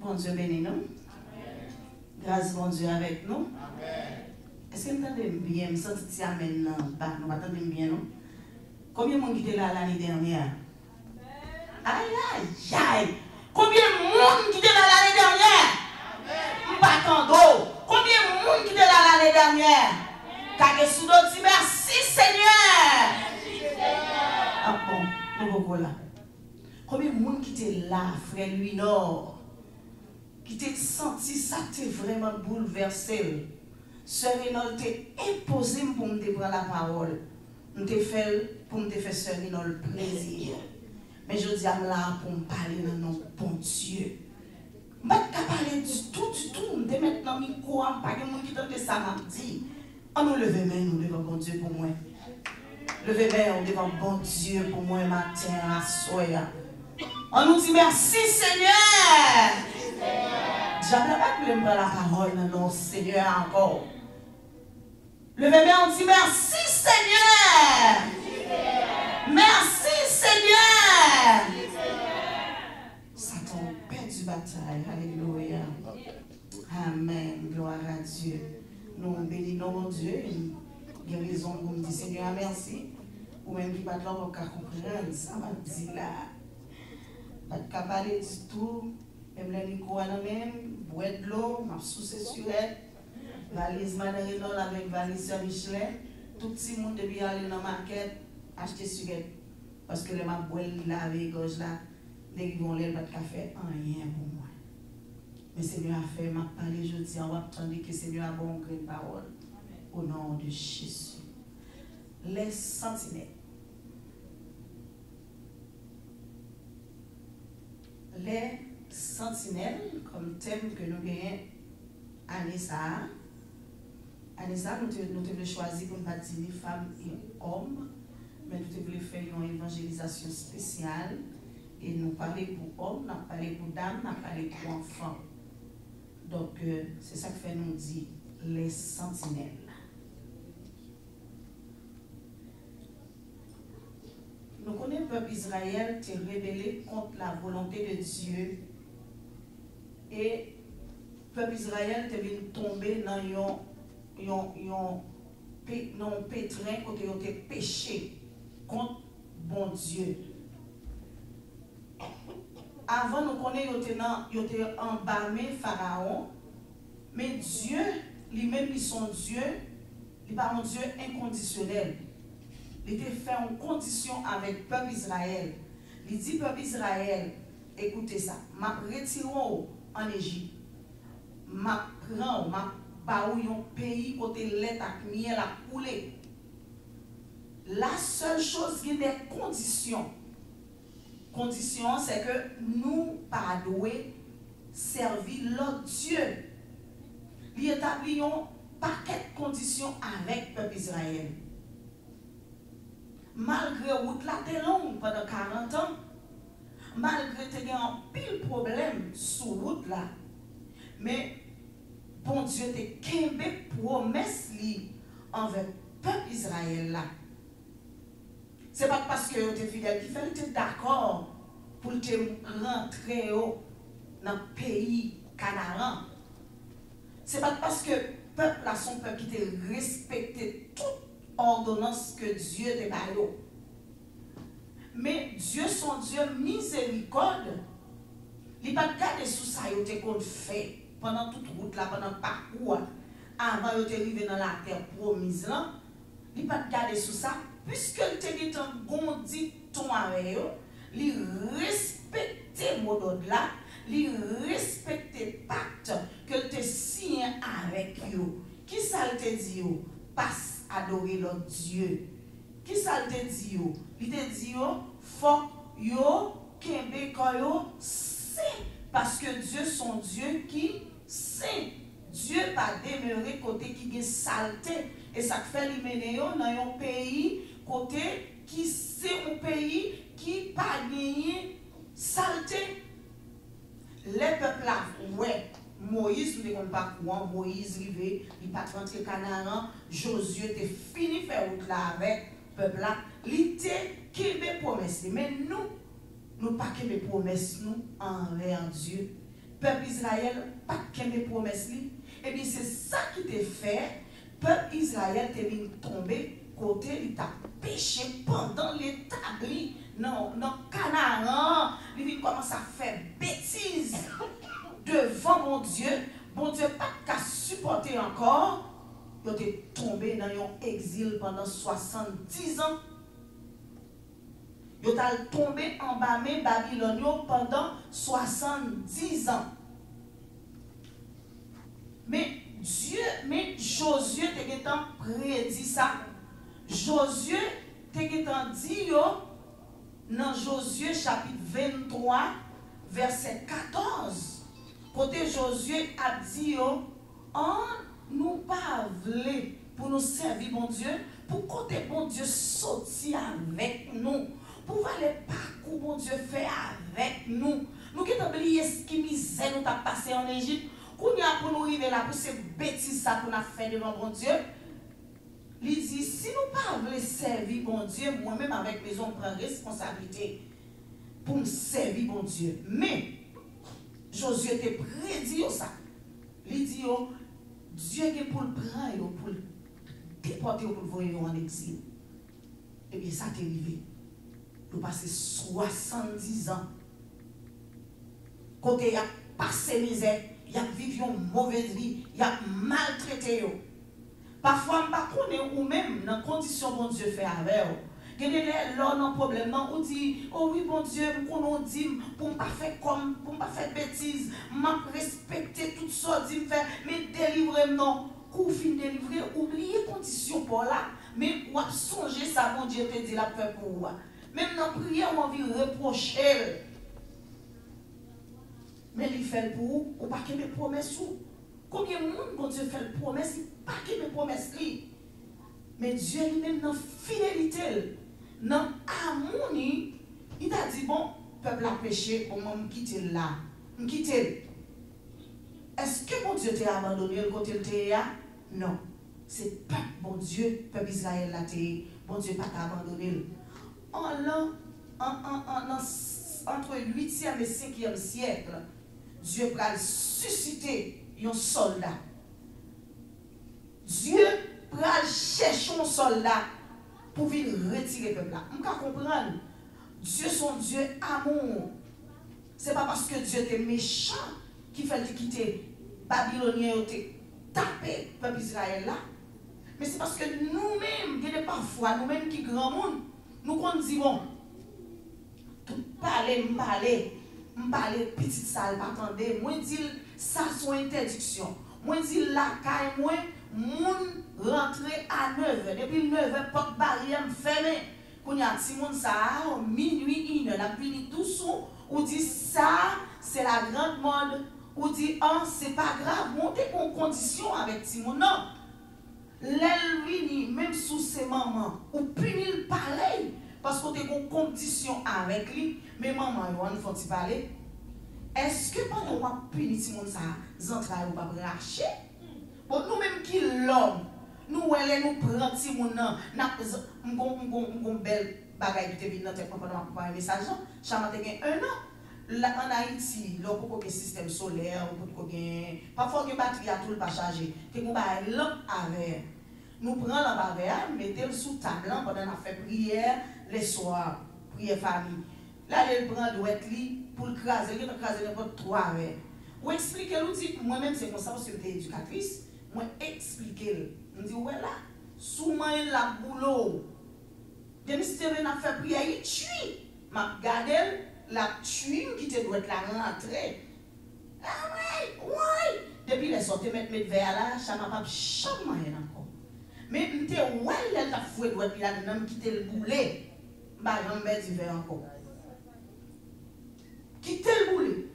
Bon Dieu bénis nous. Grâce bon Dieu avec nous. Est-ce que vous entendez bien? Je sens que amen maintenant. Nous entendons bien, non? Combien de monde qui était là l'année dernière? Aïe, aïe, aïe. Combien de monde qui était là l'année dernière? Nous battons d'eau. Combien de monde qui était là l'année dernière? Car sous d'autres dit merci Seigneur. Ah bon, nous beaucoup là. Combien de monde qui était là, frère Louis Nord? Qui t'a senti ça, t'es vraiment bouleversé. Sœur Renol t'a imposé pour me prendre la parole. Je t'ai fait pour me faire Sœur Renol plaisir. Mais je dis à là pour me parler dans nom bon Dieu. Je ne vais pas parler du tout. Je vais maintenant micro, je ne vais pas qui tente ça m'a dit. On nous lève main nous devant bon Dieu pour moi. Levez main devant bon Dieu pour moi matin à soir. On nous dit merci Seigneur. J'aimerais pas que me prendre la parole dans nom Seigneur encore. Levez main, on dit merci Seigneur. Merci Seigneur. Satan perd du bataille. Alléluia. Amen. Gloire à Dieu. Nous bénissons mon Dieu. Guérison pour me dire Seigneur merci. Ou même qui pas de l'homme qui comprendre. Ça m'a dit là. Pas de parler du tout. Même les micros même. Boire de l'eau. M'a soucié sur elle. Valise Madame Renol avec valise Sœur Michelin. Tout le monde devait aller dans la market. Acheter sucre. Parce que les m'a boire laver gorge là. Dès qu'ils vont l'air pas de café. Rien pour moi. Mais Seigneur a fait, m'a parlé, je dis, on va attendre que Seigneur a bon gré de parole. Au nom de Jésus. Les sentinelles. Les sentinelles, comme thème que nous gagnons, Anissa, nous devons choisir pour ne pas dire femmes et hommes, mais nous devons faire une évangélisation spéciale. Et nous parler pour hommes, nous parler pour dames, nous parler pour enfants. Donc, c'est ça que fait nous dire les sentinelles. Nous connaissons le peuple Israël qui est rebellé contre la volonté de Dieu. Et le peuple Israël est venu tomber dans un pétrin côté il a péché contre bon Dieu. Avant, nous connaissons, il était embarmé Pharaon, mais Dieu, lui-même, il son Dieu, il n'est pas un Dieu inconditionnel. Il était fait en condition avec le peuple Israël. Il dit, peuple Israël, écoutez ça, je retire en Égypte, je prends, je pars un pays côté lait et miel à couler. La seule chose qui est des conditions, c'est que nous pas doués servir l'autre Dieu. Il établit un paquet de conditions avec le peuple Israël. Malgré route la t'es longue pendant 40 ans, malgré qu'il y a un pile problème sur route là, mais bon Dieu te kembe promesse li envers le peuple Israël là. Ce n'est pas parce que tu es fidèle qui fait, tu es d'accord pour te rentrer dans le pays Canaan. Ce n'est pas parce que le peuple a son peuple qui te respecté toute ordonnance que Dieu te donne. Mais Dieu, son Dieu miséricorde, il n'a pas gardé sous ça, il a fait pendant toute route là, pendant le parcours, avant d'arriver dans la terre promise là, il n'a pas gardé sous ça. Puisque le te dit un bon dicton avec eux, il respecte le mot d'ordre là, il respecte le pacte que te signé avec eux. Qui ça te dit? Passe adorer leur Dieu. Qui ça te dit? Il te dit, faut yo kembe koyo saint. Parce que Dieu son Dieu qui saint. Dieu pas demeurer côté qui est saleté. Et ça fait lui mener dans un pays côté qui c'est un pays qui pas gagné saleté. Les peuples là, ouais, Moïse ne compte pas quoi, Moïse rivé, il pas rentré Canaan, Josué te fini faire route là avec peuple là, il était qui me promesse. Mais nous pas que me promesse nous envers Dieu. peuple Israël pas de promesse li. Et bien c'est ça qui te fait peuple Israël te vient tomber côté il t'a péché pendant l'établi non Canaan, il vient commencer à faire bêtises devant mon Dieu pas qu'à supporter encore. Il est tombé dans un exil pendant 70 ans. Il est tombé en bas de Babylone pendant 70 ans. Mais Josué t'a prédit ça. Josué t'a dit dans Josué chapitre 23, verset 14. Côté Josué a dit nous pas voulons pour nous servir bon Dieu, pour côté bon Dieu sortir avec nous, pour voir les parcours bon Dieu fait avec nous. Nous qui avons oublié ce qui misère nous a passé en Égypte, pour nous arriver là pour ces bêtises ça qu'on a fait devant bon Dieu. Il dit si nous pas voulons servir bon Dieu, moi-même avec mes hommes prends responsabilité pour me servir bon Dieu. Mais Josué te prédit ça. Il dit Dieu est pour le prendre, pour le déporter, pour le voyer en exil. Et bien ça t'est arrivé. Il a passé 70 ans. Côté il a passé misère, il a vécu une mauvaise vie, il a maltraité. Parfois, je ne sais pas ou même dans les conditions que bon Dieu fait avec vous. Il y a des gens problème, on dit, oh oui, bon Dieu, on dit, pour ne pas faire comme, pour ne pas faire bêtises, je respecter tout ça, mais délivrez-moi. Pour fin délivrer, oubliez les conditions pour là, mais ou songer ça, bon Dieu te dit la paix pour vous. Même dans la prière, on va reprocher. Mais il fait pour vous, ou pas que mes promesses. Combien de monde, bon Dieu, fait la promesse, il pas que mes promesses. Mais Dieu lui-même, dans la fidélité, dans l'harmonie, il t'a dit, bon, peuple a péché, on me quitter là. Me quitter. Est-ce que mon Dieu t'a abandonné le côté de là? Non. C'est pas bon Dieu, peuple Israël l'a été, bon Dieu pas t'a abandonné. Entre 8e et 5e siècle, Dieu va susciter un soldat. Dieu va chercher un soldat pour venir retirer le peuple là. On peut comprendre. Dieu son Dieu amour. Ce n'est pas parce que Dieu est méchant qu'il fait quitter Babylonien et taper le peuple Israël là. Mais c'est parce que nous-mêmes, parfois, nous-mêmes qui grand monde, nous disons, tout parler, petite salle, pas attendre, moi dis ça son interdiction. Moi dis la caille, moi, moun rentrer à 9h. Depuis 9h, porte barrière fermée. Quand y a petit monde ça, minuit, 1h, la fini tout sous, ou dit ça, c'est la grande mode. Ou dit, oh, c'est pas grave, montez en condition avec petit monde. Non. L'elle même sous ses mamans, ou punir pareil, parce qu'on est en condition avec lui, mais maman, il faut parler. Est-ce que pendant qu'on punit si monde ça, z'entrailles ou pas racher? Bon, nous-mêmes qui l'homme, nous allons nous prendre si monde n'a une belle bagaille qui te vient dans tête pendant un message. Chama te gen 1 an. Là en Haïti, là pour le système solaire, pour parfois que batterie a tout le pas chargé, que on ba lampe avec. Nous prenons la barrière, mettez-le sous table pendant qu'on fait prière les soirs, prière famille. Là, elle prend douette li pour le craser, n'importe 3 avec. Ou expliquer l'outil, moi-même c'est comme ça parce que je suis éducatrice, moi expliquer. Je dis ouais là, souvent la boulot. Dès si tu viens faire prière, il tue. Ma garde la tue qui te doit être la rentrée. Ah ouais. Depuis les sorties mettre vers là, ça m'a pas jamais encore. Mais m'te ouais elle t'a fouet doit être là même quitter le boulet. Bah j'en mets du verre encore. Quitter le boulet.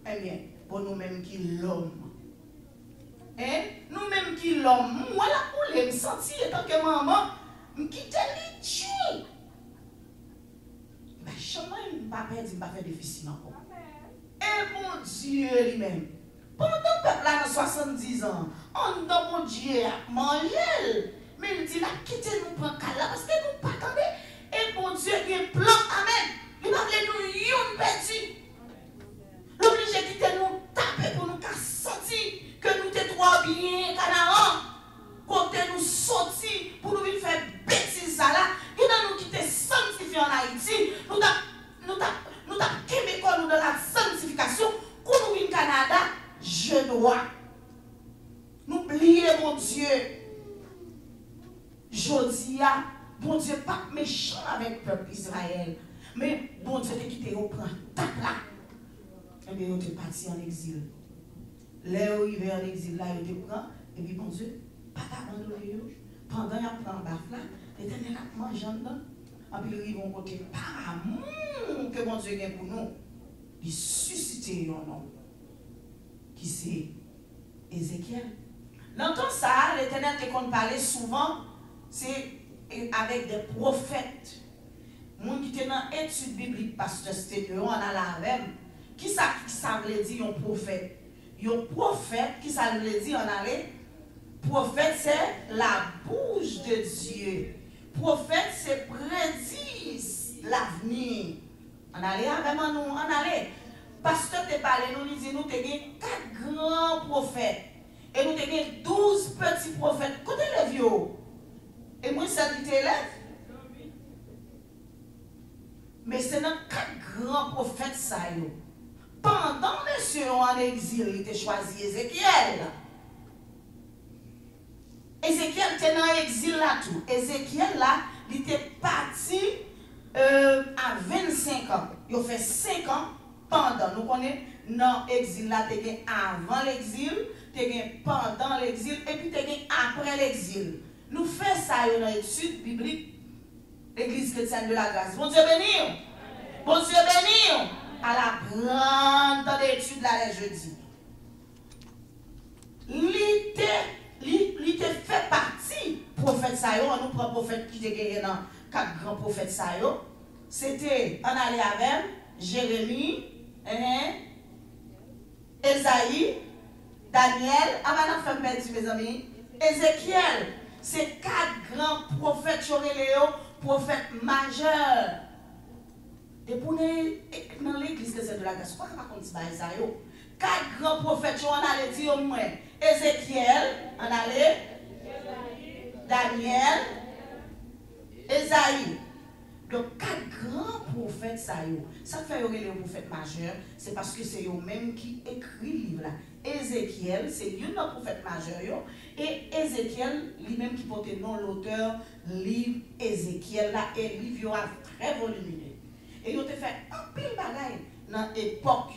Eh bien, pour nous-mêmes qui l'homme. Hein? Nous-mêmes qui l'homme. Moi la boule me sentir tant que maman me quitter les tuer. Ben jamais pas perdre, pas faire difficile encore. Et mon Dieu lui-même. Pendant que le peuple a 70 ans, on a mon Dieu à manger. Mais il dit là, quittez-nous pour là parce que nous pas attendez. Et mon Dieu qui est plan, amen. Il va nous yon perdu. L'obligé de quitter nous, Israël. Mais bon Dieu te quitté au prend tac là. Et bien, il est parti en exil. Là où il est en exil, là, il te prend. Et puis, bon Dieu, pas t'abandonner. Pendant qu'il prend un baf là, l'Éternel a mangé dedans. Et puis, ils vont côté par amour que bon Dieu a pour nous. Il suscite un homme qui c'est Ézéchiel. Dans tout ça, l'Éternel te compte parler souvent, c'est avec des prophètes. Moun qui était dans l'étude biblique, pasteur Stéphane, on a la même. Qui ça veut dire un prophète? Un prophète, qui ça veut dire en allait? Prophète, c'est la bouche de Dieu. Prophète, c'est prédire l'avenir. On allait vraiment nous, on allait. Pasteur te parlé, nous dit, nous avons 4 grands prophètes. Et nous avons 12 petits prophètes. Côté les vieux. Et moi, ça qui t'élève. Mais c'est dans 4 grands prophètes, ça y est. Pendant monsieur en exil, il était choisi Ézéchiel. Ézéchiel était dans l'exil là tout. Ézéchiel là, il était parti à 25 ans. Il a fait 5 ans pendant. Nous connaissons dans l'exil là, tu es avant l'exil, tu es pendant l'exil et puis tu es après l'exil. Nous faisons ça dans l'étude biblique, l'Église chrétienne de la grâce. Bon Dieu béni. Bon Dieu béni. À la grande étude là les jeudis. Il te fait partie prophète Sayo, nous prend prophète qui était gagné dans 4 grands prophètes Sayo. C'était en allait avec Jérémie, Esaïe, Daniel, avant de faire mes amis, Ézéchiel. C'est 4 grands prophètes prophètes majeurs. Et pour dans l'église de la grâce, pourquoi on raconte ça? 4 grands prophètes, on allait dire au moins Ézéchiel, on allait Daniel, Esaïe. Donc 4 grands prophètes, ça fait les prophètes majeurs, c'est parce que c'est eux-mêmes qui écrivent le livre là. Ézéchiel, c'est un des prophètes majeurs, et Ézéchiel, lui-même qui porte le nom l'auteur, livre Ézéchiel là, et le livre est très volumineux. Et ils ont fait un pile bagaille dans l'époque.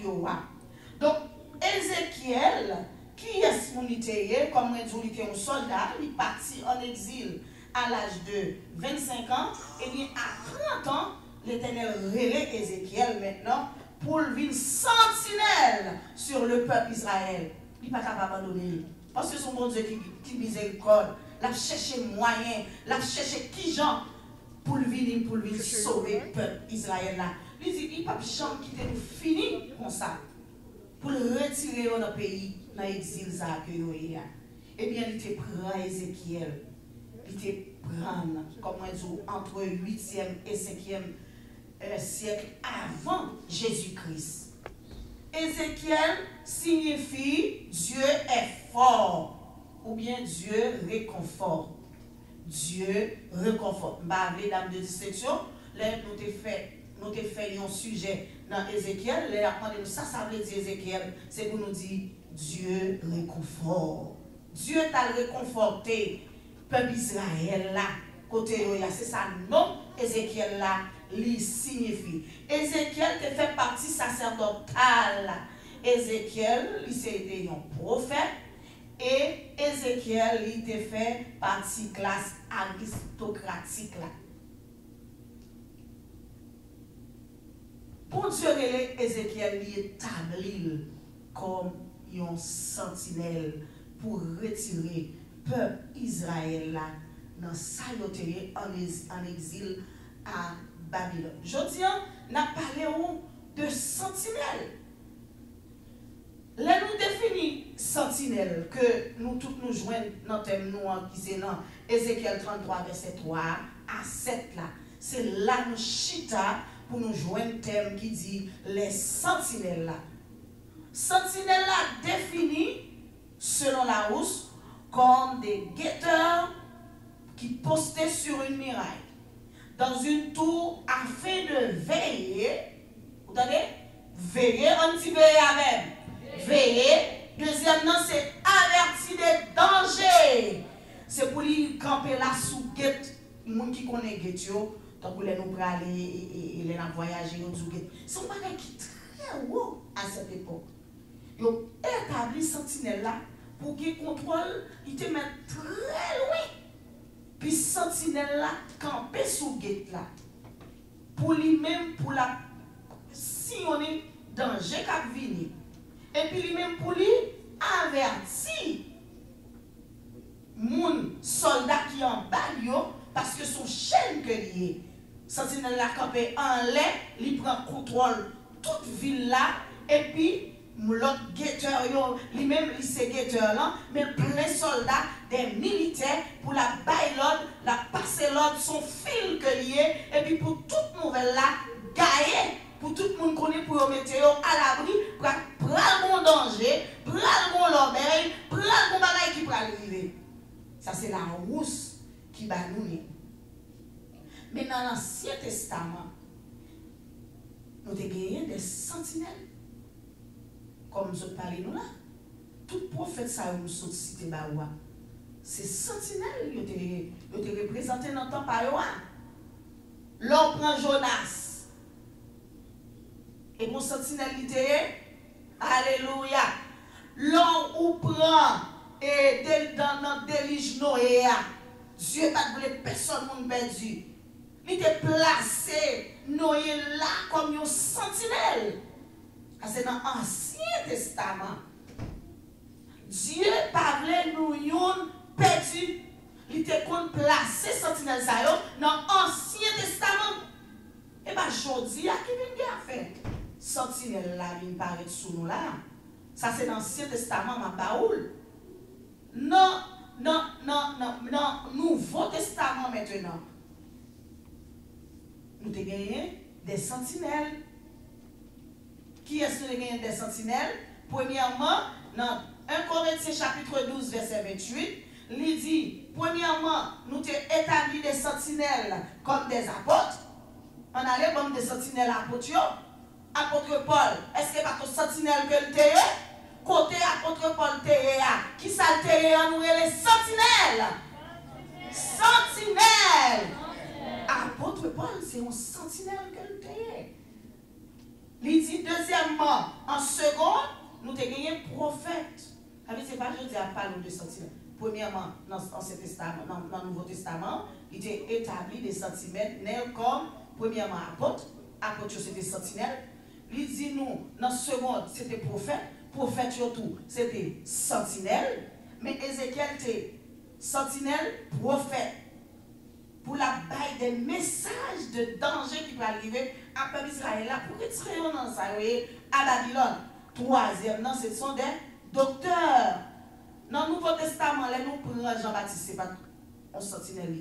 Donc, Ézéchiel, qui est monité, comme on dit, un soldat, il est parti en exil à l'âge de 25 ans, et bien à 30 ans, l'Éternel relève Ézéchiel maintenant pour le vivre sentinelle sur le peuple Israël. Il n'est pas capable d'abandonner. Parce que son bon Dieu qui miséricorde, il a cherché moyen, il a cherché qui gens pour le venir sauver le peuple Israël là. Il dit, il n'y a pas de gens qui nous fini comme ça. Pour le retirer dans le pays, dans l'exil ça que vous avez. Eh bien, il te prend Ézéchiel. Il te prend, comme on dit, entre 8e et 5e siècle avant Jésus-Christ. Ézéchiel signifie Dieu est fort ou bien Dieu réconforte. Dieu réconforte. Je dame de distinction, là nous avons fait un sujet dans Ézéchiel, là ça veut dire Ézéchiel, c'est pour nous dire Dieu réconforte. Dieu t'a réconforté, peuple Israël là, côté c'est ça non, Ézéchiel là, lui signifie. Ézéchiel te fait partie sacerdotale. Ézéchiel, il c'était un prophète. Et Ézéchiel, il te fait partie classe aristocratique là. Pour Dieu, Ézéchiel, il établit comme un sentinelle pour retirer le peuple Israël là dans sa en exil à Babylone. Je dis, on a parlé de sentinelle. Là, nous définissons sentinelle, que nous tous nous joignons dans le thème qui c'est dans Ézéchiel 33, verset 3 à 7 là. C'est là nous chita pour nous joindre le thème qui dit les sentinelles là. Sentinelles là définies selon la housse comme des guetteurs qui postaient sur une muraille dans une tour afin de veiller. Vous entendez? Veiller, on dit veiller avec. Veiller. Deuxièmement, c'est avertir des dangers. C'est pour lui camper là sous guette. Les gens qui connaissent guette, tant que nous pour aller et les voyager, nous disons c'est un bagage qui est très haut à cette époque. Ils ont établi sentinelle là pour qu'il contrôle, il te met très loin. Puis sentinelle là camper sous gate là. Pour lui-même, pour la si on est danger qui venir. Et puis lui-même pour lui avertir mon soldat qui en bas parce que son chaîne que lié. Sentinelle la campé en l'air, il prend contrôle toute ville là et puis l'autre guetteur lui-même il c'est guetteur là mais plein soldats des militaires pour la bailler l'ordre, la passer l'ordre son fil que lié et puis pour toute nouvelle là gagner pour tout le monde connaît pour mettre à l'abri pour prendre mon danger, prendre mon l'obéi, prendre mon bagage qui va arriver. Ça c'est la rousse qui va nous. Mais dans l'Ancien Testament, nous avons gagné des sentinelles. Comme je parlais nous là. Tout prophète ça nous saute cité Baoua. C'est sentinelles qui ont été représentés dans le temps par Yoa. L'on prend Jonas. Et mon sentinelle littéraire, alléluia. L'on ou prend et dans notre délige Noé, Dieu n'a pas voulu personne monde perdu. Il était placé Noé là comme une sentinelle. C'est dans l'Ancien Testament. Dieu parlait nous yon perdu. Il était placé sentinelle ça dans l'Ancien Testament. Et bien, aujourd'hui, il y a qui vient faire. Sentinelle là vient paraître sous nous là. Ça c'est dans l'Ancien Testament, ma parole. Non, Nouveau Testament maintenant. Nous avons gagné des sentinelles. Qui est-ce que nous avons gagné des sentinelles? Premièrement, dans 1 Corinthiens chapitre 12, verset 28, il dit, premièrement, nous avons établi des sentinelles comme des apôtres. On allait comme des sentinelles apôtres. Apôtre Paul, est-ce que pas ton sentinelle que le terre? Côté apôtre Paul terre, qui ça le terre nous les sentinelles? Sentinelle. Apôtre Paul, c'est un sentinelle que le terre. Il dit deuxièmement, en seconde, nous avons gagné prophète. C'est pas je dis à parler de sentinelle. Premièrement, dans l'Ancien Testament, dans le Nouveau Testament, il était établi des sentinelles comme premièrement apôtre. Apôtre c'était sentinelle. Il dit nous, dans le second, c'était prophète. Prophète surtout, c'était sentinelle. Mais Ézéchiel était sentinelle, prophète. Pour la baille des messages de danger qui va arriver à peuple Israël là pour retirer dans ça à Babylone. Troisième, ce sont des docteurs. Dans le Nouveau Testament, là, nous prenons Jean-Baptiste, c'est pas une sentinelle.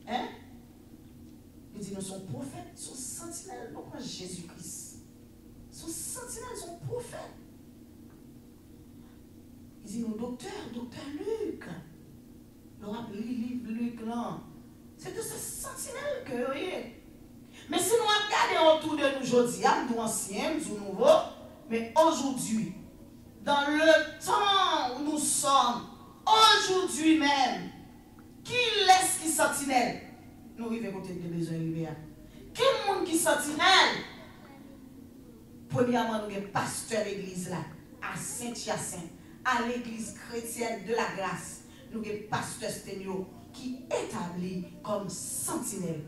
Hein? Il dit nous sommes prophètes, nous sommes sentinelles, nous prenons Jésus-Christ. Nous sommes sentinelles, nous sommes prophètes. Il dit nous docteur Luc. Nous avons lu le livre Luc là. C'est de ces sentinelles que vous voyez. Mais si nous regardons autour de nous aujourd'hui, nous anciens, nous nouveaux, mais aujourd'hui, dans le temps où nous sommes, aujourd'hui même, qui laisse qui sentinelle? Nous arrivons à côté de besoins arrivés. Qui est le monde qui sentinelle? Premièrement, nous avons pasteur de l'église là, à Saint-Hyacinthe, à l'église chrétienne de la grâce. Nous avons pasteur Sténio qui est établi comme sentinelle.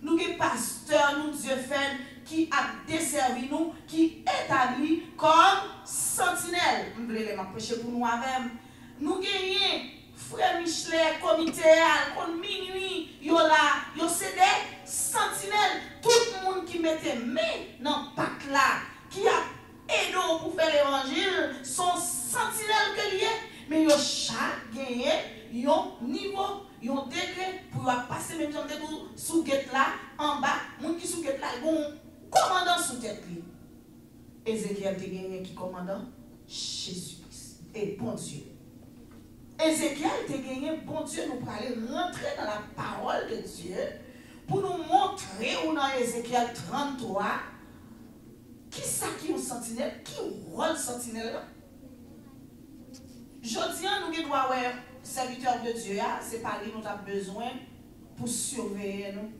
Nous avons pasteur, nous Dieu fait, qui a desservi nous, qui est établi comme sentinelle. Nous voulons les m'approcher pour nous avec. Nous avons frère Michelet, comité, comme minuit, yo là, yo c'est des sentinelles. Tout le monde qui mettait main dans le pack là, qui a aidé pour faire l'évangile, sont sentinelles que lié. Mais yo chaque gagné, yon niveau, yon degré pour passer même temps de sous gate là, en bas, moun qui sous gate là, bon commandant sous tête li. Ézéchiel te gagné qui commandant Jésus-Christ et bon Dieu. Ézéchiel te gagné bon Dieu, nous pour aller rentrer dans la parole de Dieu pour nous montrer où dans Ézéchiel 33 qui ça qui est sentinelle, qui rôle sentinelle là. Je dis, nous devons avoir serviteur de Dieu, c'est pas lui nous avons besoin pour surveiller nous.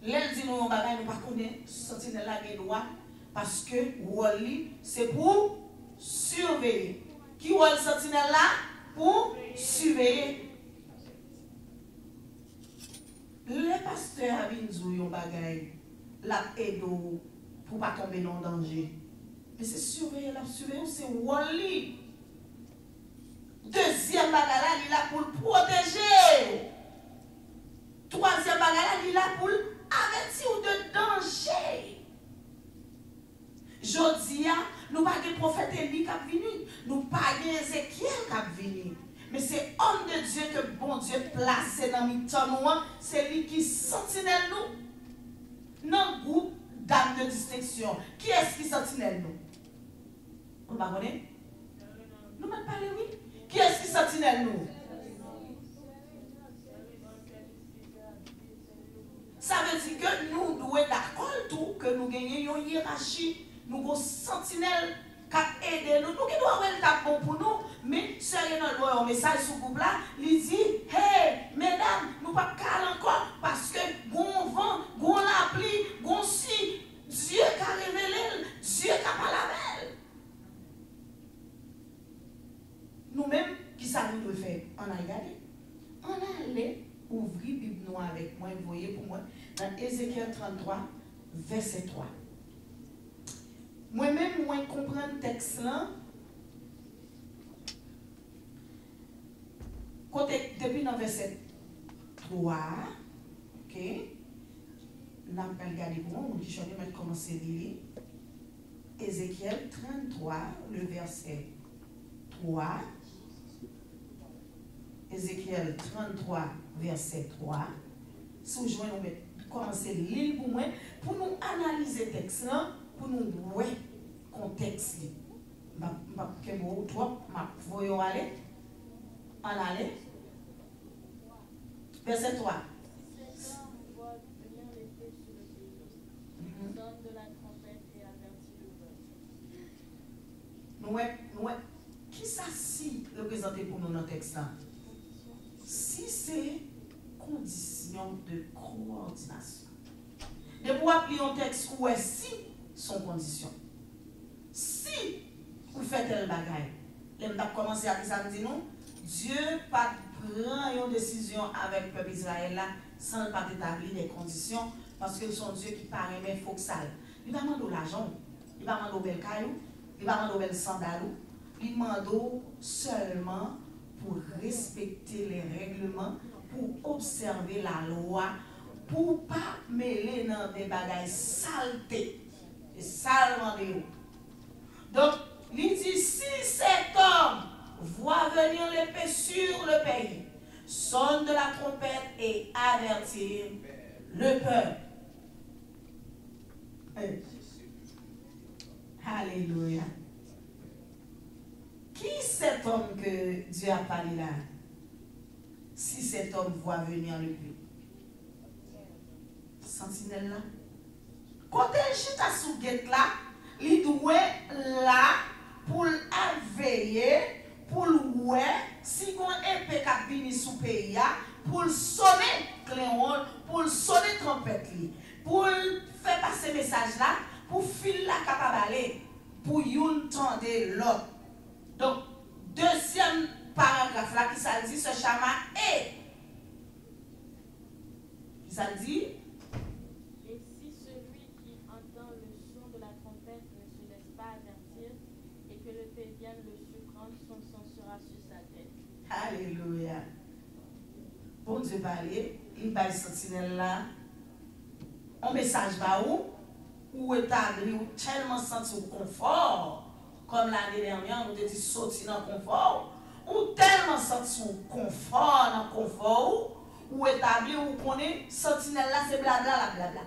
L'elle dit nous, on va pas connaître sentinelle là qui droit parce que Wally c'est pour surveiller. Qui est le sentinelle là? Pour surveiller. Le pasteur a vu nous un bagay, la aide pour pas tomber dans le danger. Mais c'est surveiller, la surveiller, c'est Wally. Deuxième bagay là, il est là pour le protéger. Troisième bagay là, il est là pour avertir de danger. Jodia, nous pas de prophète Élie qui a venu, nous pas de Ézéchiel qui a venu. Mais c'est homme de Dieu que bon Dieu placé dans le temps, c'est lui qui sentinelle nous. Dans le groupe d'âmes de distinction. Qui est-ce qui sentinelle nous? Vous ne connaissez pas? Nous ne parlons pas, oui. Qui est-ce qui sentinelle nous? Ça veut dire que nous devons d'accord tout, que nous gagnons une hiérarchie, nous avons sentinelle qui aide nous. Nous qui doivons être bon pour nous, mais sérieux dans le message sur le groupe là, il dit, hey, mesdames, nous ne pouvons pas caler encore parce que bon vent, bon la pluie, bon si, Dieu qui a révélé, Dieu qui a parlé avec elle. Nous-mêmes, qui ça nous doit faire? On a regardé. On a allé ouvrir la Bible noire avec moi, vous voyez pour moi, dans Ézéchiel 33, verset 3. Moi-même, moi, comprends le texte là. Depuis dans verset 3, ok, nous allons regarder pour moi, je vais commencer à lire. Ézéchiel 33, le verset 3. Ézéchiel 33, verset 3. Si vous voulez, nous commencer à lire pour moi, pour nous analyser le texte là, pour nous voir le contexte. Je vais vous voyons aller. En aller. Verset 3. Nous, qui ça si représenté pour nous dans le texte là? Si c'est condition de coordination. De pour appeler un texte où est si son condition. Si vous faites tel bagaille, les avons commencé à dire nous, Dieu pas prend une décision avec le peuple Israël là sans pas établir des conditions parce que son Dieu qui paraît mais faut que ça. Il va demander l'argent, il va demander bel caillou, il va demander bel sandal, il demande seulement pour respecter les règlements, pour observer la loi, pour pas mêler dans des bagailles saletés et salement de l'eau. Donc, il dit si cet homme voit venir l'épée sur le pays, sonne de la trompette et avertir le peuple. Alléluia. Qui cet homme que Dieu a parlé là? Si cet homme voit venir le pays. Sentinelle là. Quand elle chute à sous guette là, il doit là pour veiller, pour ouais, si on épée qui vient sous pays, pour sonner cléon, pour sonner trompette, pour faire passer message là, pour filer la capable aller, pour yon tendre l'autre. Donc, deuxième paragraphe là qui ça dit, ce chama est. Qui ça dit? Et si celui qui entend le son de la trompette ne se laisse pas avertir, et que le fait vienne le surprendre, son sang sera sur sa tête. Alléluia. Bon Dieu parler, il va sentinelle là. Un message va où établi, ou tellement senti au confort. Comme l'année dernière, nous avons dit sortir dans le confort, ou tellement senti au confort, dans le confort, ou établi, ou connaît, sentinelle là, c'est blabla, la blabla.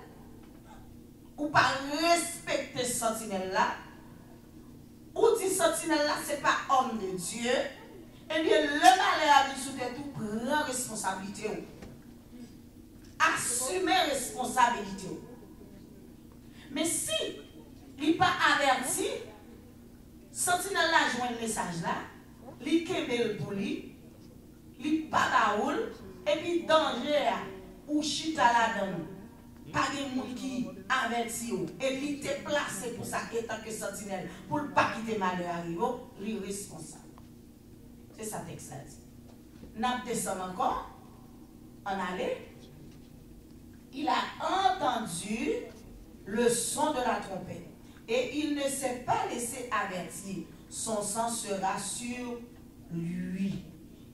Ou pas respecter sentinelle là, ou dit sentinelle là, c'est pas homme de Dieu, eh bien, le malheur a dit sous tête tout, prend responsabilité. Assumer responsabilité. Mais si il n'est pas averti, sentinelle là joint le message là, il kembe pour lui, il pas baoul, Et puis, danger, ou chita la donne. Pas de monde qui avertit. Et il était placé pour ça, étant que sentinelle, pour ne pas quitter malheur arriver, il est responsable. C'est ça texte là dit. N'a descend encore, en aller. Il a entendu le son de la trompette. Et il ne s'est pas laissé avertir. Son sang sera sur lui.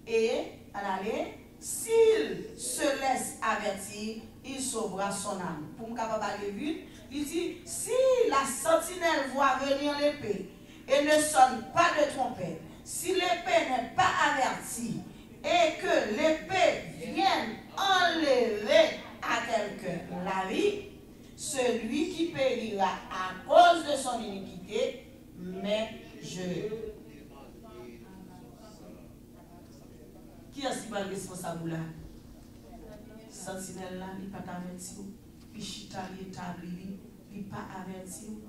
Et, en aller, s'il se laisse avertir, il sauvera son âme. Pour me capable aller vite, il dit, si la sentinelle voit venir l'épée et ne sonne pas de trompette, si l'épée n'est pas avertie et que l'épée vienne enlever à quelqu'un la vie, celui qui périra à cause de son iniquité, mais je... Qui est-ce qui va être responsable là? Sentinelle là, il n'est pas averti. Il chita, il est établi, il n'est pas averti.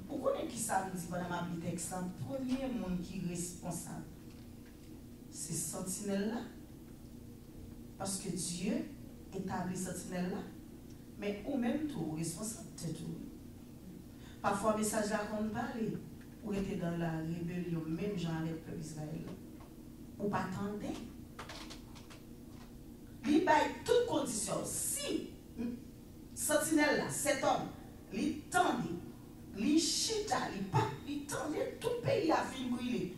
Vous connaissez qui ça me dit pendant ma vie texte? Le premier monde qui est responsable, c'est sentinelle là. Parce que Dieu établit sentinelle là. Mais ou même tout responsable de tout. Parfois, message là qu'on parle, ou était dans la rébellion, même genre avec le peuple Israël. Ou pas attendez. Il baille toutes conditions. Si sentinelle là, cet homme, il tendait, il chita, il tendait, tout le pays a fini brûler.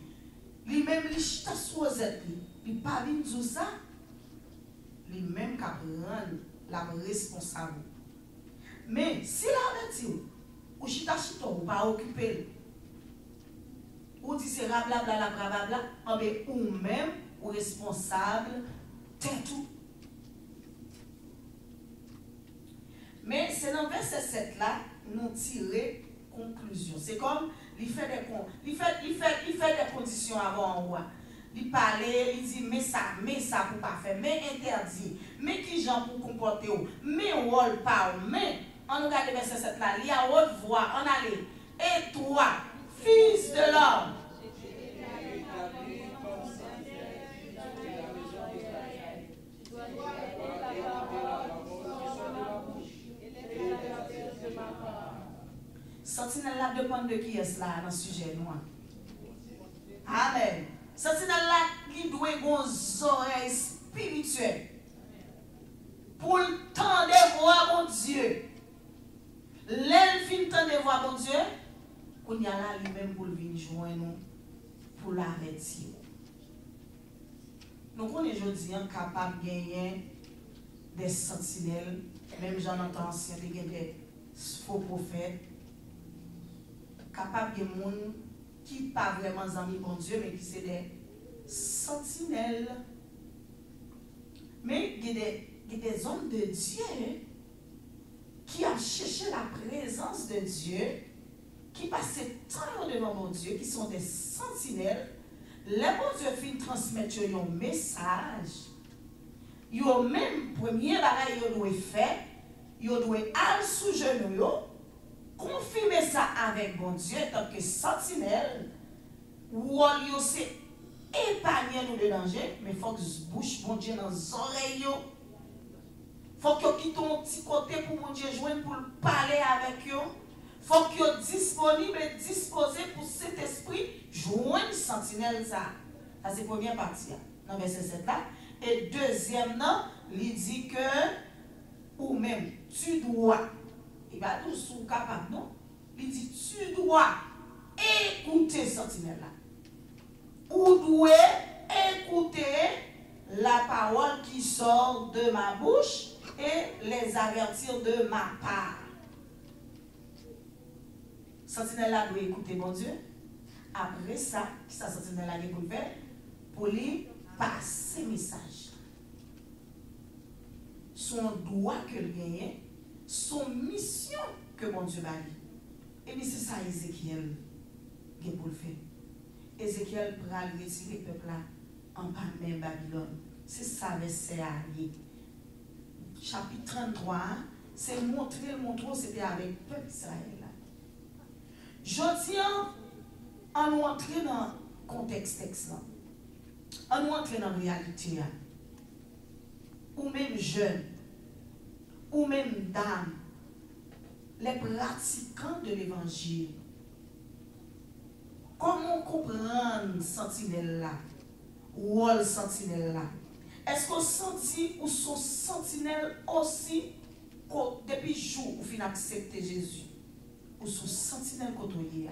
Il même il chita sous Rosette, il pas venu tout ça. Il même qu'à prendre la responsable. Mais si la avertit, ou chita chita, ou pas occupé, ou dit c'est blablabla, blablabla, ou même ou responsable, c'est tout. Mais c'est dans verset 7 là, nous tirer conclusion. C'est comme, il fait des conditions avant en roi. Il parlait, il dit, mais ça pour pas faire, mais interdit, mais qui j'en pour comporter, mais rôle pas, mais, on regarde verset 7 là, il y a haute voix, on allait, et toi, fils de l'homme, sentinelle là dépend de qui est là dans ce sujet noir. Amen. Sentinelle là qui doit avoir des oreilles spirituelles pour tendre voir mon Dieu. L'elfine tendre voir mon Dieu, qu'on y a là lui-même pour venir joindre nous pour l'arrêter. Donc on est aujourd'hui capable de gagner des sentinelles, même j'en entends ancien des faux prophètes, capable de gens qui ne sont pas vraiment amis bon Dieu, mais qui sont des sentinelles. Mais il y a des hommes de Dieu qui ont cherché la présence de Dieu, qui passent tant devant mon Dieu, qui sont des sentinelles. Les bon Dieu fin transmettre un message. Ils ont même premier bagage ils doivent faire, ils doivent aller sous genou, confirmer ça avec bon Dieu tant que sentinelle. Ou on c'est épargner nous de danger, mais il faut que bouche bon Dieu dans les oreilles. Il faut que quitte un petit côté pour mon Dieu joindre pour parler avec eux. Il faut que soient disponibles et disposés pour cet esprit joindre sentinelle ça. Ça c'est la première partie dans verset 7 là. Et deuxième non, il dit que ou même tu dois. Il va nous sous capable non. Il dit tu dois écouter sentinelle là. Ou doit écouter la parole qui sort de ma bouche et les avertir de ma part. Sentinelle là doit écouter mon Dieu. Après ça, qui ça sentinelle là pour faire? Pour lui passer message. Son droit que le gagne, son mission que mon Dieu va lui. Et bien c'est ça Ézéchiel qui pour le faire. Ézéchiel pourra retirer le peuple là en bas même Babylone. C'est ça verset allié. Chapitre 33, c'est montrer c'était avec le peuple Israël là. Je tiens à nous entrer dans le contexte texte là. On entre dans la réalité. Ou même jeune, ou même dame, les pratiquants de l'évangile. Comment comprendre sentinelle là? Rôle sentinelle là? Est-ce qu'on sentit ou son sentinelle aussi depuis le jour où vous accepté Jésus? Ou son sentinelle côtoyé?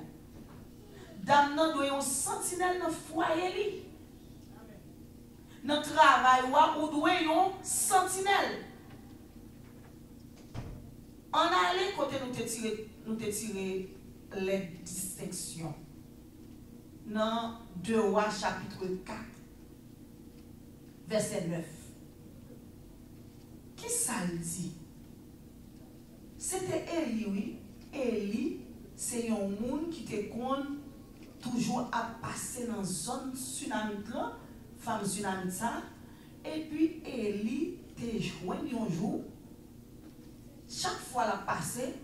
Dame nan doit un sentinelle dans le foyer. Dans le travail, ou doit un sentinelle. On allait côté nous te tirer les distinctions. Dans 2 Rois chapitre 4, verset 9. Qui ça dit? C'était Élie, oui. Élie, c'est un monde qui te compte toujours à passer dans la zone tsunami, femme tsunami ça. Et puis Élie te joint un jour. Chaque fois la passé,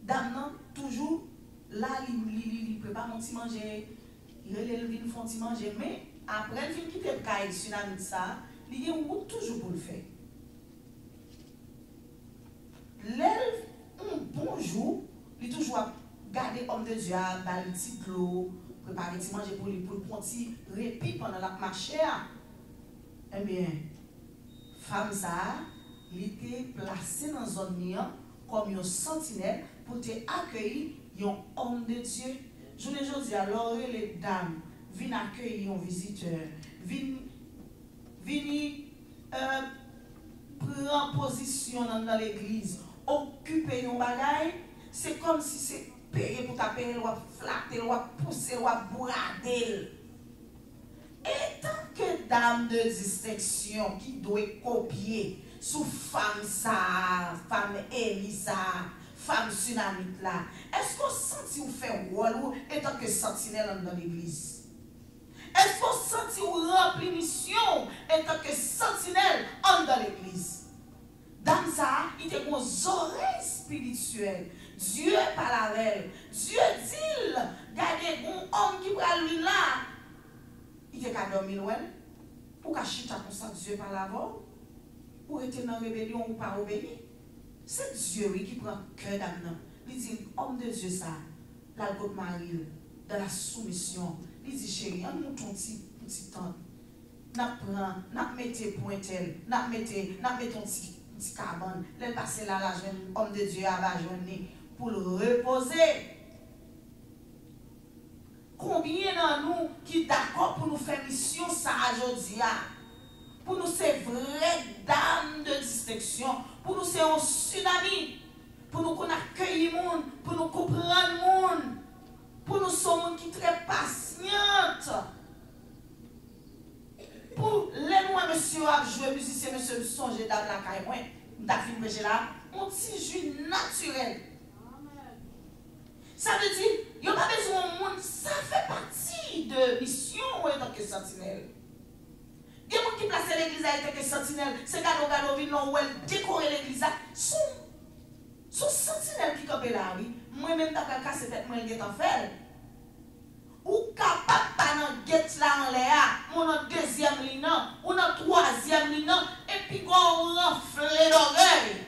dame toujours là, il prépare mon petit manger, il relève une font petit manger, mais après il quitte le caille tsunami ça, il y a un route toujours pour le faire. L'élève un bon jour, il toujours garder homme de Dieu, baler petit l'eau, préparer petit manger pour lui pour prendre petit répit pendant la marche. Eh bien, femme ça, il était placé dans une zone comme un sentinelle pour te accueillir un homme de Dieu. Je ne dis alors les dames viennent accueillir un visiteur, viennent prendre position dans l'église, occuper un bagage, c'est comme si c'est payé pour taper, ou flatter, ou pousser, ou brader. Et tant que dame de distinction qui doit copier sous femme ça, femme Elisa, femme tsunamite là, est-ce qu'on sent ou fait rôle ou étant que sentinelle dans l'église? Est-ce qu'on sent ou remplit mission étant que sentinelle dans l'église? Dans ça, il était aux oreilles spirituelles. Dieu parle avec elle. Dieu dit, regardez, un homme qui va lui là. Il était qu'à dormir loin. Ou qu'à chita comme ça, Dieu parle avec ou était dans la rébellion ou pas obéir. C'est Dieu qui prend cœur d'âme. Il dit, homme de Dieu, ça, là, le mari, dans la soumission. Il dit, chérie, on monte ton petit temps. N'a mettez pointel, n'a mettez ton petit cabane. Là, passer là, la jeune homme de Dieu à la journée pour le reposer. Combien d'entre nous qui d'accord pour nous faire mission ça aujourd'hui? Pour nous, c'est vraies dames de distinction. Pour nous, c'est un tsunami. Pour nous, qu'on accueille le monde. Pour nous, comprendre le monde. Pour nous, sommes monde qui très patiente. Pour les moi, monsieur, à jouer musicien, monsieur, songer dans la caille, moi, David Mégé là, un petit jus naturel. Ça veut dire, il n'y a pas besoin de monde. Ça fait partie de mission en tant que sentinelle. Il y a des gens qui placent l'église en tant que sentinelle. C'est gado vin ou elle décorer l'église. Son sentinelle qui campe là, oui. Moi-même, t'as qu'à casser tête, moi, il est en fait. Ou capable pas dans guette là en l'air, ou dans deuxième ligne, ou dans troisième ligne, et puis qu'on renfle l'oreille.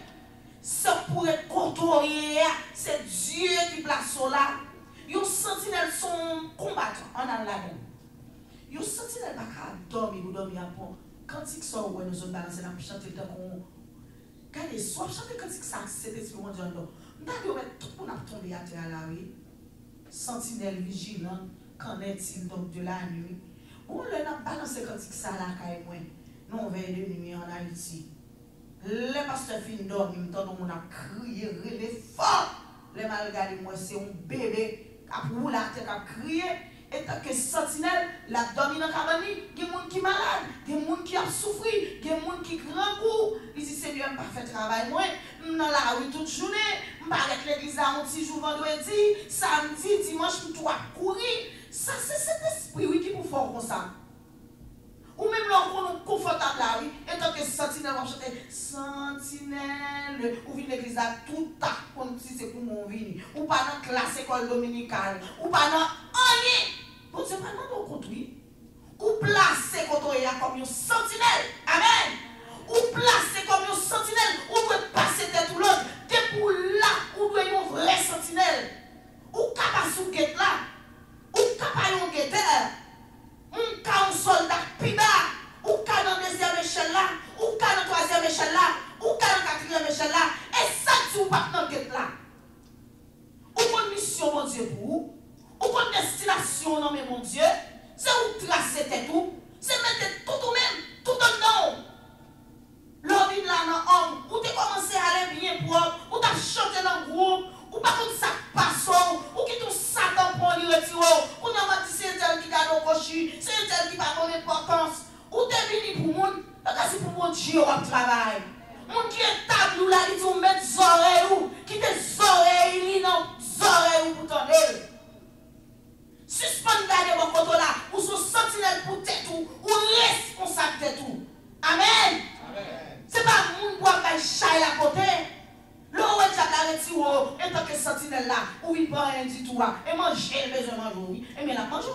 Ça pourrait contrôler, c'est Dieu qui place là. Les sentinelles sont combattants, on a là. Les sentinelles ne peuvent pas dormir ou dormir à pont. Quand ils sont où nous sommes balancés, nous chantons tant qu'on. Regardez, soit chanter quand ils sont c'est l'esprit mondial. Nous avons tout le monde a tombé à terre là, oui. Sentinelle vigilant, qu'en est-il donc de la nuit? On l'a balancé quand ils sont là, nous on veille de nuit en Haïti. Les pasteurs fin dormir, on a crié, relé fort. Les malgré moi, c'est un bébé qui a roulé à terre, qui a crié. Et tant que sentinelle, la dormi dans la cabane, il y a des gens qui sont malades, des gens qui ont souffert, des gens qui grand coup. Il dit, Seigneur, je ne pas fait travail, moi, je suis dans la rue toute journée, je ne pas avec l'église à un petit jour vendredi, samedi, dimanche, je dois courir. Ça, c'est cet esprit oui, qui vous fait comme ça. Ou même là, on est confortable là, oui, et tant que sentinelle, on va chanter sentinelle, ou vient l'église à tout à comme si c'est pour mon vie, ou pas dans la classe école dominicale, ou pas dans rien. Bon, c'est pas dans le conduit. ou placé comme une sentinelle. Amen. Ou placé comme une sentinelle, ou doit passer tête ou l'autre. T'es pour là, ou doit une vraie sentinelle. Ou capable sous guette là, ou capable un guetteur. Ou capable un soldat piba, ou capable dans deuxième échelle là, ou capable dans troisième échelle là, ou capable dans quatrième échelle là. Et ça, tu ou pas dans guette là. Ou bonne mission, mon Dieu, pour vous. Ou bonne destination, non, mais mon Dieu. C'est où tracer tête tout. C'est mettre tout ou même, tout en nom. L'homme là dans homme, ou tu commencé à aller bien propre, ou tu as chanté dans le groupe, ou pas comme ça passe, ou qui tout Satan pour lui retirer, ou non, c'est tel qui garde au cochu, c'est tel qui va donner l'importance, ou tu es venu pour monde, parce que c'est pour mon Dieu au travail. Mon qui est table là, il dit mettre des oreilles, qui tes oreilles, il non, des oreilles pour ton aile. Suspend garder mon côté là, ou son sentinelle pour tête ou responsable de tout. Amen. C'est pas moun pour faire chaille à côté. Là où est-ce que tu as et tant que sentinelle là, où il prend un dit tout et manger le besoin de manger, et bien la manger.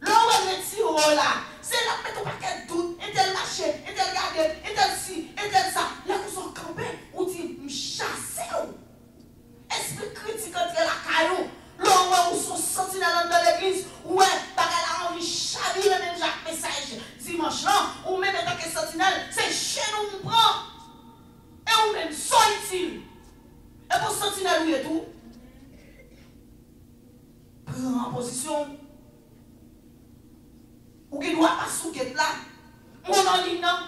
Là où est-ce que là, c'est là que tu pas de doute, et tel marché, et tel garder, et tel ci, et tel ça. Là où sont campés, où tu me chasses. Esprit critique entre la caillou. Là où sont sentinelles dans l'église, ouais, bagarre a envie de chavirer même Jacques message dimanche là, ou même en tant que sentinelle, c'est chez nous qu'on prend. Et ou même soit-il. Et pour sentinelle, où est tout? Prends en position. Ou qui doit pas sous-quête là. Mon en ligne là.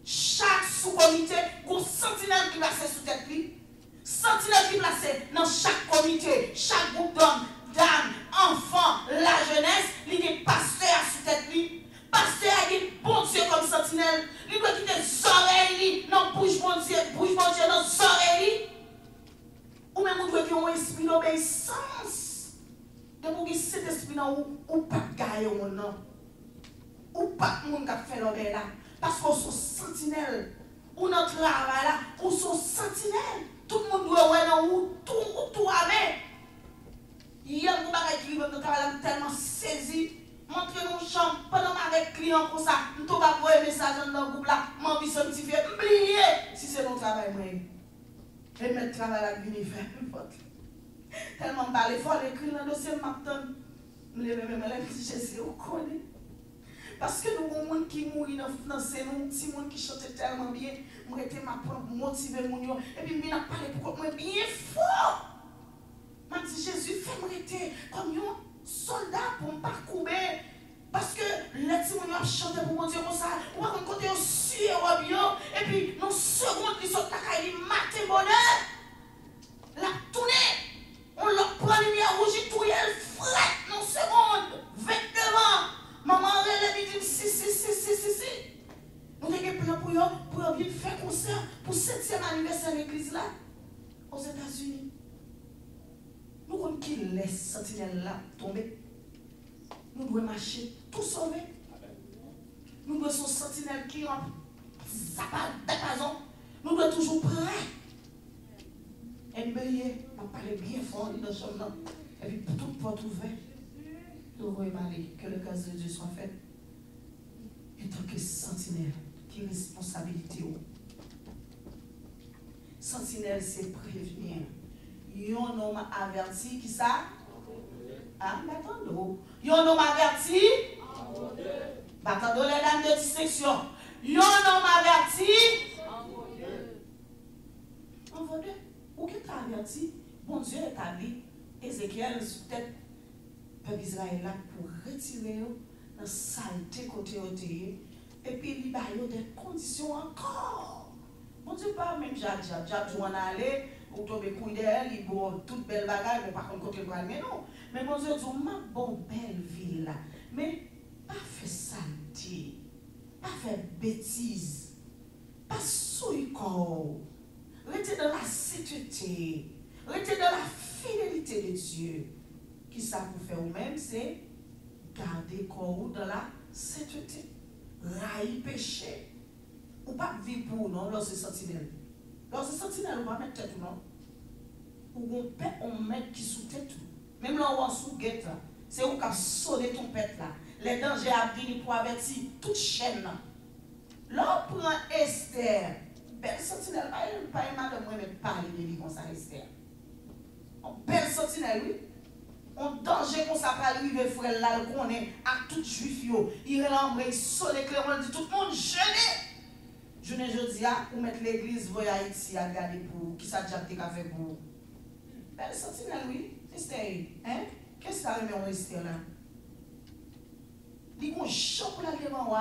Chaque sous-comité, qu'on sentinelle qui va se sous-tête lui. Sentinelle qui placé dans chaque comité, chaque groupe d'hommes, dames, enfants, la jeunesse, il y a des pasteurs sous tête lui. Pasteur a dit bon Dieu comme sentinelle. Il doit quitter les oreilles, non bouge mon Dieu dans les oreilles. Ou même vous devez avoir un esprit d'obéissance. De vous qui cet esprit là ou pas gagner au nom. Ou pas de monde qui fait l'obéissance là. Parce qu'on sont sentinelles. Ou notre travail là, ou sont sentinelles. Tout le monde doit avoir tout avec. Hier, nous avons écrit notre travail tellement saisi. Montrez nos chambres pendant avec client comme ça. Nous ne pouvons pas voir un message dans le groupe là. M'en dis sanctifié. Oubliez si c'est notre travail. Et mettre travail là, venir faire. Tellement parler fort, écrire dans le dossier, m'attend. Nous les mêmes élèves, Jésus, vous connaissez. Parce que nous avons des gens qui mourent dans ces noms, des gens qui chantent tellement bien, moi j'étais motivé, et puis je parlé pour moi bien fort. Je dis Jésus, fais-moi être comme un soldat pour me parcourir. Parce que les gens qui chantent pour mon Dieu comme ça, on va côté suer au bio, et puis nos secondes qui sont à il matin bonheur. La tournée, on leur prend la lumière rouge, tout elle frette nos secondes, 29 ans. Maman, elle dit si. Nous avons plan pour venir faire concert pour le 7e anniversaire de l'église là, aux États-Unis. Nous avons qui laisse sentinelle là tomber. Nous devons marcher tout sauver. Nous devons son sentinelle qui ont zappal d'apazon. Nous devons toujours prêts. Et veiller à parler bien fort dans ce chambre. Et puis pour toute porte ouverte. Nous voyons que le grâce de Dieu soit fait. Et tant que sentinelle, qui est responsabilité. Sentinelle, c'est prévenir. Un homme averti, qui ça? Ah, m'attendons. Un homme averti? M'attendons les dames de distinction. Un homme averti? En vaudou. Ou qui t'a averti? Bon Dieu établi. Ézéchiel sous tête. Peuple Israël là pour retirer dans saleté côté côté et puis il va y des conditions encore. Mon Dieu pas même Jacques on aller ou tomber couille d'elle, il boit toute belle bagarre mais par contre côté le mais non. Mais mon Dieu dit ma bonne belle ville là. Mais pas faire saleté, pas faire bêtise, pas souiller corps. Restez dans la sainteté, restez dans la fidélité de Dieu. Qui ça pour faire vous-même, c'est garder corps dans la sainteté. Railler péché. Ou pas vivre pour non, lorsque c'est sentinelle. Lorsque c'est sentinelle, on va mettre tête ou non. Ou on met qui sous tête. Même là où on sous guette, C'est où qu'a sonné ton pète là. Les dangers à venir pour avertir toute chaîne là. L'on prend Esther. Belle sentinelle, pas un madame, moi, mais parler de lui comme ça, Esther. Belle sentinelle, oui. On danger qu'on s'appelle arriver frère là, qu'on est à tout juif yo. Il rembre, il sonne clairement, dit tout le monde gêné. Je ne dis pas, pour mettre l'église, voyez Haïti à regarder pour qui ça déjà fait pour. Belle sentinelle, oui. Esther, hein? Qu'est-ce que ça remet en Esther là? Il y a un champ pour la devant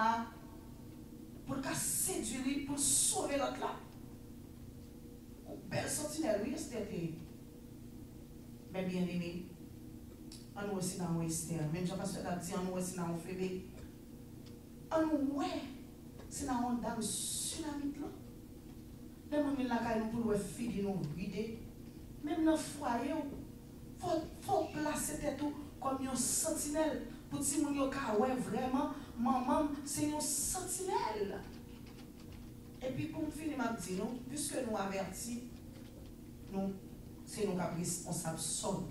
pour qu'elle séduire, pour sauver l'autre là. Une belle sentinelle, oui, Esther. Mais bien aimé, on nous aussi dans Esther. Même Jean-Pasteur a dit, on nous aussi dans un Phébé. On nous, ouais, c'est dans une dame tsunamite là. Même on est là, nous pour filer nous vider. Même dans le foyer, il faut placer tout comme une sentinelle. Pour dire que ouais, vraiment, maman, c'est une sentinelle. Et puis pour finir, je dis, puisque nous avertis, nous, c'est nous qui sommes responsables seuls.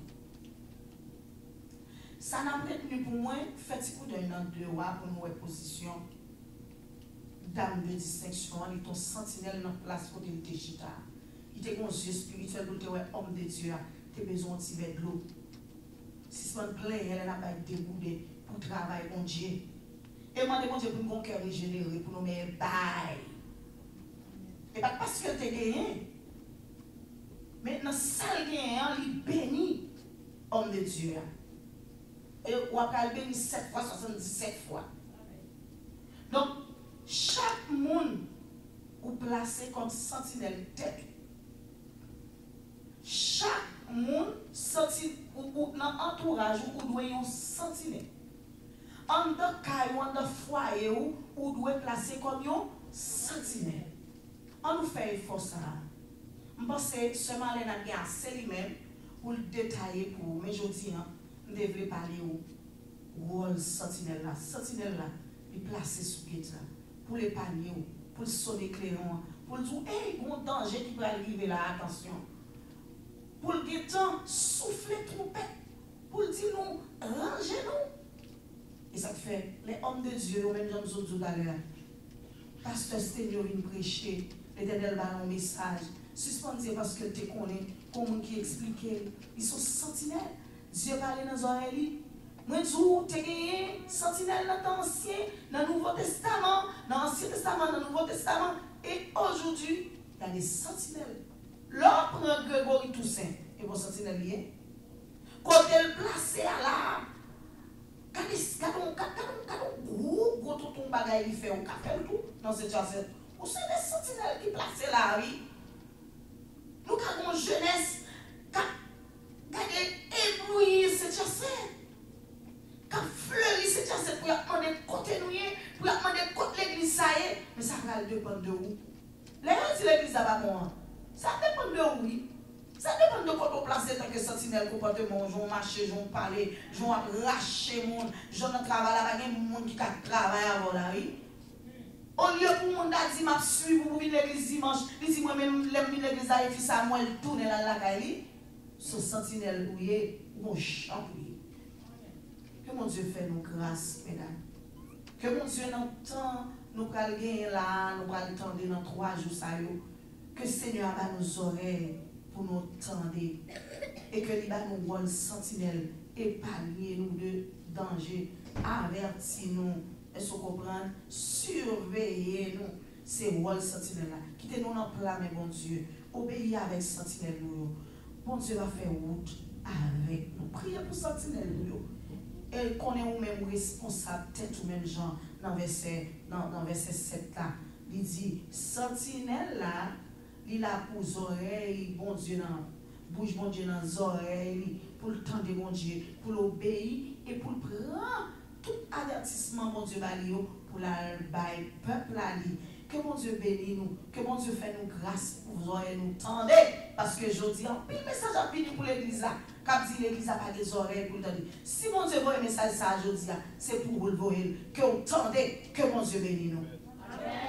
Ça n'a pas été pour moi, faites coup d'un an de roi pour nous position. Dame de distinction, il est un sentinelle dans la place côté de Téchita. Il est un yeux spirituel pour te homme de Dieu, tu as besoin de tirer de l'eau. Si c'est un plein, elle n'a pas été dégoûtée pour travailler, mon Dieu. Et demandez mon Dieu pour mon cœur régénéré, pour nous mettre bail. Et pas parce qu'elle t'a gagné. Maintenant, ça gagne, il bénit homme de Dieu. Et on va bénir 7 fois, 77 fois. Donc, chaque monde ou placé comme sentinelle tête. Chaque monde ou dans l'entourage ou doit y sentinelle. En de caille ou en de foyer ou doit placer comme un sentinelle. On nous fait effort ça. Je pense que ce malin a bien assez lui-même pour le détailler pour. Mais je dis, je devrais parler au rôle sentinelle là. Sentinelle là, il est placé sous pied là. Pour les paniers, pour le sonner clairon, pour le dire, hey, il y a un danger qui peut arriver là, attention. Pour le dire, souffler trompette, pour le dire, nous, rangez-nous. Et ça fait, les hommes de Dieu, même j'en ai dit tout à l'heure, pasteur Sténio vient prêcher, l'Éternel va un message, suspendez parce que tu connais, comme qui explique, ils sont sentinelles. Dieu parle dans les oreilles. Moi, je suis sentinelle dans l'Ancien, dans le Nouveau Testament, dans l'Ancien Testament, dans le Nouveau Testament. Et aujourd'hui, il y a des sentinelles. L'autre prend Grégory Toussaint, et vos sentinelles liées. Quand elle place à la. Quand gros ton bagage il fait un café ou tout, dans cette chassette. Vous savez des sentinelles qui placent là, oui. Nous avons une jeunesse qui a ébloui cette chassette. Qui a fleuri cette chassette pour demander côté nous, pour demander côté l'église, ça y est. Mais ça va dépendre de vous. Les gens disent l'église va moi. Ça dépend de vous. Ça dépend de quoi on place tant que sentinelle comportement, j'en marche, j'en parle, j'en arrache monde, j'en travaille là, il y a des gens qui travaillent avant là, oui. Au lieu pour le monde dire, m'a suivi pour venir l'église dimanche, il dit moi-même, l'aime l'église à fils à moi, il tourne là la caille. Ce sentinelle ouillé, mon champ ouillé. Que mon Dieu fait nous grâce, mesdames. Que mon Dieu dans le temps, nous allons gagner là, nous allons attendre dans 3 jours, ça y est. Que le Seigneur a nos oreilles pour nous tendre et que les nous rôle sentinelle épargner nous de danger, avertir nous, et se comprendre, surveiller nous, ces rôles sentinelles là. Quittez-nous dans plat, mais bon Dieu, obéir avec sentinelle nous. Bon Dieu va faire route avec nous. Priez pour sentinelle nous. Et qu'on est nous-mêmes responsables, tête ou même gens, dans verset 7 là. Il dit, sentinelle là, il a pour les oreilles, bon Dieu, bouge bon Dieu dans les oreilles, pour le temps de bon Dieu, pour l'obéir et pour prendre tout avertissement, bon Dieu, pour la bail peuple à lui. Que mon Dieu bénisse nous, que mon Dieu fait nous grâce pour vous oreilles nous tendez. Parce que je dis, un pile message à venir pour l'église là. Quand dit l'église n'a pas des oreilles pour le tendre. Si mon Dieu voit un message ça, je dis, c'est pour vous le voir. Que vous tendez, que mon Dieu bénisse nous. Amen.